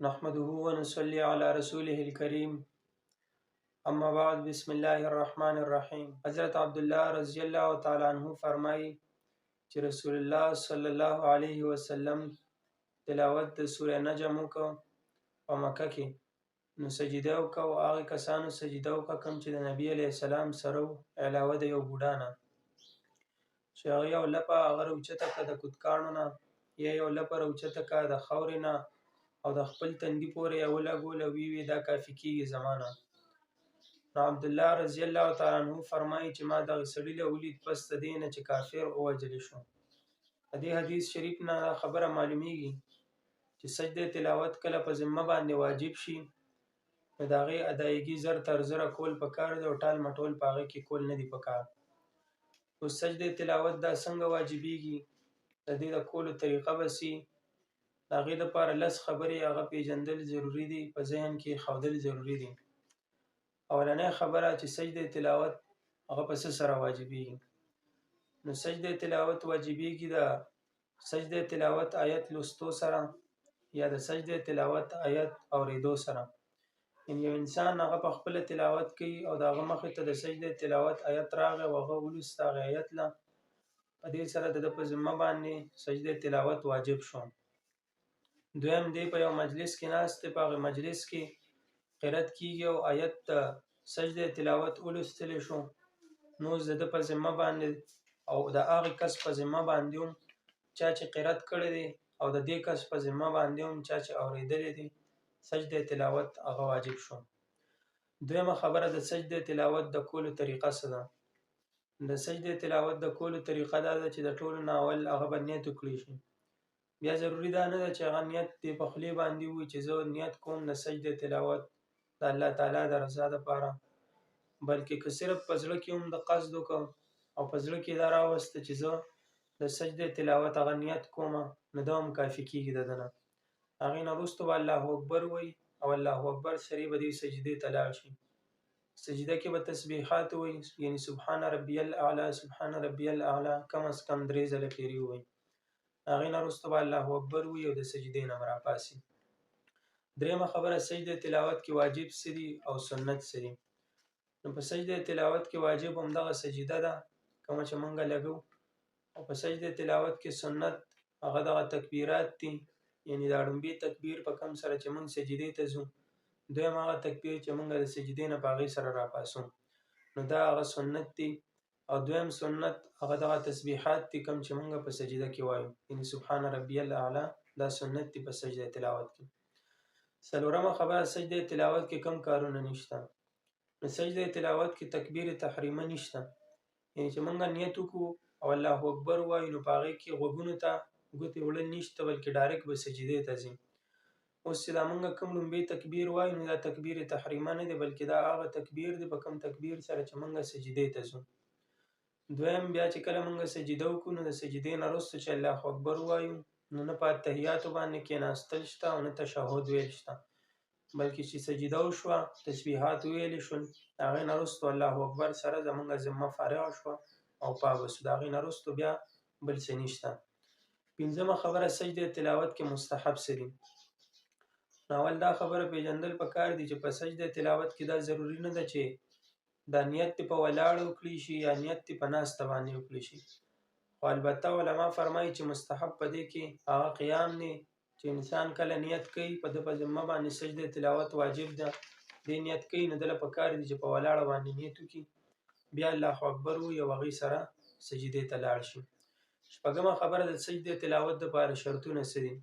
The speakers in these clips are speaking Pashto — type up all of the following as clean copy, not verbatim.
نحمده ونصلي على رسوله الكريم اما بعد بسم الله الرحمن الرحیم. حضرت عبداللہ رضی اللہ تعالی عنہ فرمائی چې رسول الله صلی الله علیه وسلم تلاوت د سوره نجم وکړو په مکه کې، نو سجده وکړو. هغه کسانو سجده وکړه کوم چې د نبی علیه السلام سره علاوه د یو بوډا نه، چې هغه یو لپه هغه راوچته کړه د کوتکاڼو نه، یا یو لپه راوچته کړه د خاورې نه، او د خپل تندي پورې یې ولګوله، وی دا کافي کېږي زمانه. نو عبدالله رضی الله تعالی عنہ فرمایي چې ما دغه سړي له ولید پس د دې نه چې کافر ووژلی شو. د دې حدیث شریف نه دا خبره معلومیږي چې سجده تلاوت کله په ذمه باندې واجب شي، نو د هغې ادایګي زر تر زره کول پکار دی، او ټال مټول په هغې کې کول نه دي پکار. اوس سجده تلاوت دا څنګه واجبېږي، د دې د کولو طریقه به سي. د هغې دپاره لس خبرې هغه پیژندل ضروري دي، په ذهن کې ښودل ضروري دي. اولنۍ خبره چې سجده تلاوت هغه په څه سره واجبېږي. نو سجده تلاوت واجبېږي د سجده تلاوت آیت لوستو سره، یا د سجده تلاوت آیت اورېدو سره. یعنې یو انسان هغه په خپله تلاوت کوي او د هغه مخې ته د سجده تلاوت آیت راغی او هغه ولوست هغې آیت له، په دې سره د ده په ذمه باندې سجده تلاوت واجب شو. دویم دی په یو مجلس کې ناست دی، په هغې مجلس کې قرأت کېږي او آیت د سجده تلاوت ولوستلی شو، نو اوس د ده په ذمه باندې او د هغې کس په ذمه باندې هم چا چې قرأت کړی دی او د دې کس په ذمه باندې هم چا چې اورېدلی دی سجده تلاوت هغه واجب شو. دویمه خبره د سجده تلاوت د کولو طریقه څه ده. د سجده تلاوت د کولو طریقه دا ده چې د ټولو نه اول هغه به نیت وکړی شي. بیا ضروري دا نه ده چې هغه نیت دې په خولې باندې ووایي چې زه نیت کوم د سجده تلاوت د الله تعالی د رضا دپاره، بلکې که صرف په زړه کې هم د قصد وکړ او په زړه کې دا راوسته چې زه د سجده تلاوت هغه نیت کومه، نو دا هم کافي کېږي د ده نه. هغې نه وروسته به الله اکبر وایي او الله اکبر سره به دې سجدې ته لاړ شي. سجده کې به تسبیحات وایي، یعنې سبحان ربي الاعلی سبحان ربي الاعلی کم از کم 3 ځله پېرې ووایي. هغې نه وروسته به الله اکبر وایي او د سجدې نه به راپاڅي. درېیمه خبره سجده تلاوت کې واجب څه دي او سنت څه دي. نو په سجده تلاوت کې واجب همدغه سجده ده کومه چې مونږ لګو، او په سجده تلاوت کې سنت هغه دغه تکبیرات دي، یعنې دا لومبي تکبیر په کم سره چې مونږ سجدې ته ځو، دویم هغه تکبیر چې مونږ د سجدې نه په هغې سره راپاسو، نو دا هغه سنت دي. او دویم سنت هغه دغه تسبیحات دي کوم چې مونږ په سجده کې وایو، یعنې سبحان ربي الاعلی دا سنت دي په سجده تلاوت کې. څلورمه خبره سجده تلاوت کې کوم کارونه نشته. نو سجده تلاوت کې تکبیر تحریمه نشته، یعنې چې مونږ نیت وکړو او الله اکبر وایو نو په هغې کې غوږونو ته ګوتې وړل نشته، بلکې ډایرکټ به سجدې ته ځي. اوس چې دا مونږ کوم لومبی تکبیر وایو نو دا تکبیر تحریمه نه دی، بلکې دا هغه تکبیر دی په کوم تکبیر سره چې مونږ سجدې ته ځو. دویم بیا چې کله مونږ سجده وکړو نو د سجدې نه وروسته چې الله اکبر وایو نو نه په اتحیاتو باندې کېناستل شته او نه تشهد ویل شته، بلکې چې سجده وشوه تسبیحات ویلی شول، د هغې نه وروستو الله اکبر سره زمونږ ذمه فارغه شوه او پابسو، د هغې نه وروستو بیا بل څه نشته. پنځمه خبره سجده تلاوت کې مستحب څه دي. نو اول دا خبره پیژندل پکار دي چې په سجده تلاوت کې دا ضروري نه ده چې دا نیت دې په ولاړه وکړي شي یا نیت دې په ناسته باندې وکړي شي، خو البته علما فرمایي چې مستحب په دې کې هغه قیام دی چې انسان کله نیت کوي په ده په ذمه باندې سجده تلاوت واجب ده، دې نیت کوي نو دله پکار دي چې په ولاړه باندې نیت وکړي، بیا الله اکبر ووایي او هغې سره سجدې ته لاړ شي. شپږمه خبره د سجده تلاوت دپاره شرطونه څه دي.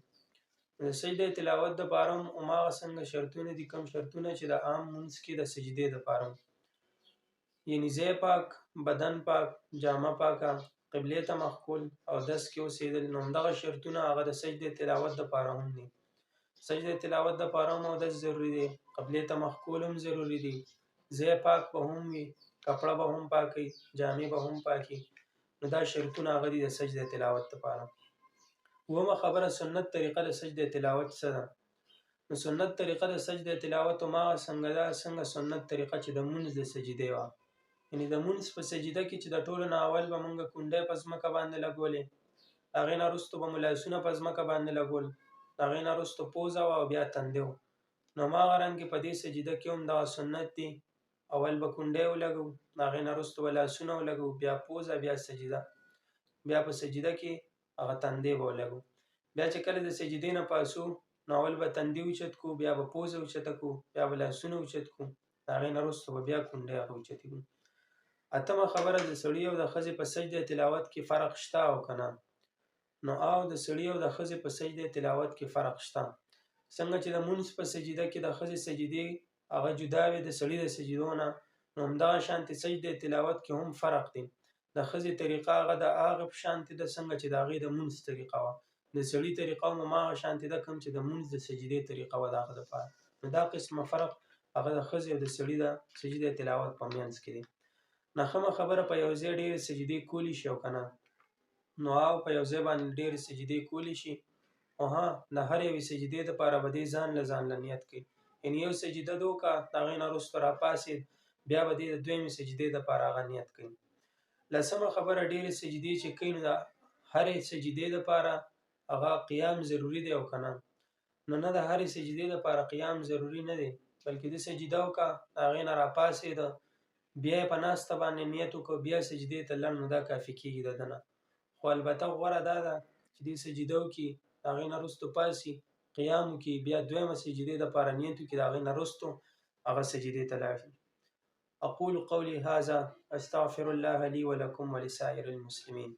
د سجده تلاوت دپاره هم هماغه څنګه شرطونه دي کوم شرطونه چې د عام مونځ کې د سجدې دپاره، یعنې ځای پاک، بدن پاک، جامه پاکه، قبلې ته مخ کول او دس کې اوسېدل، نو همدغه شرطونه هغه د سجدې تلاوت دپاره هم دي. سجده تلاوت دپاره هم اودس ضروري دی، قبلې ته مخ کول هم ضروري دي، ځای پاک به هم وي، کپړه به هم پاکوي، جامې به هم پاکي، نو دا شرطونه هغه دي د سجده تلاوت دپاره. اوومه خبره سنت طریقه د سجده تلاوت څه ده. نو سنت طریقه د سجده تلاوت هماغه څنګه ده څنګه سنت طریقه چې د مونځ د سجدې وه، یعنې د مونځ په سجده کې چې د ټولو نه اول به مونږ کونډۍ په ځمکه باندې لګولې، هغې نه وروستو به مو لاسونه په ځمکه باندې لګول، د هغې نه وروسته پوزه وه او بیا تندی و. نو هماغه رنګې په دې سجده کې هم دغه سنت دی. اول به کونډۍ ولګوو، د هغې نه وروسته به لاسونه ولګوو، بیا پوزه، بیا سجده. بیا په سجده کې هغه تندی به ولګوو. بیا چې کله د سجدې نه پاسو نو اول به تندي اوچت کړو، بیا به پوزه اوچته کړو، بیا به لاسونه اوچت کړو، د هغې نه وروسته به بیا کونډۍ هغه اوچتې کړو. اتمه خبره، د سړي او د ښځې په سجده تلاوت کې فرق شته او که نه؟ نو د سړي او د ښځې په سجده تلاوت کې فرق شته. څنګه چې د مونځ په سجده کې د ښځې سجدې هغه جدا وي د سړي د سجدو نه، نو همدغه شانتې سجده تلاوت کې هم فرق دی. د ښځې طریقه هغه د هغه په شانتې ده څنګه چې د هغې د مونځ طریقه وه. د سړي طریقه هم هماغه شانتې ده کوم چې د مونځ د سجدې طریقه وه د هغه دپاره. نو دا قسمه فرق هغه د ښځې او د سړي د سجده تلاوت په منځ کې دی. ناخمه خبره، په یو ځای ډېرې سجدې کولی شي او که نه؟ نو په یو ځای باندې ډېرې سجدې کولی شي، او د هر یوې سجدې دپاره به دې ځان له نیت کوي. یعنې یو سجده ده وکړه، د هغې نه وروسته راپاڅېد، بیا به دې د دویمې سجدې دپاره هغه نیت کوي. لسمه خبره، ډېرې سجدې چې کوي نو د هرې سجدې دپاره هغه قیام ضروري دی او که نه؟ نو نه، د هرې سجدې دپاره قیام ضروري نه دی، بلکې د سجده وکړه، د هغې نه راپاڅېده، بیا یې په ناسته باندې نیت وکړه، بیا سجدې ته لاړ، نو دا کافي کېږي د ده نه. خو البته غوره دا ده چې دې سجده وکړي، د هغې نه وروسته پاڅي، قیام وکړي، بیا دویمه سجدې دپاره نیت وکړي، د هغې نه وروستو هغه سجدې ته لاړ شي. اقول قولي هذا استغفر الله لي ولكم ولسائر المسلمين.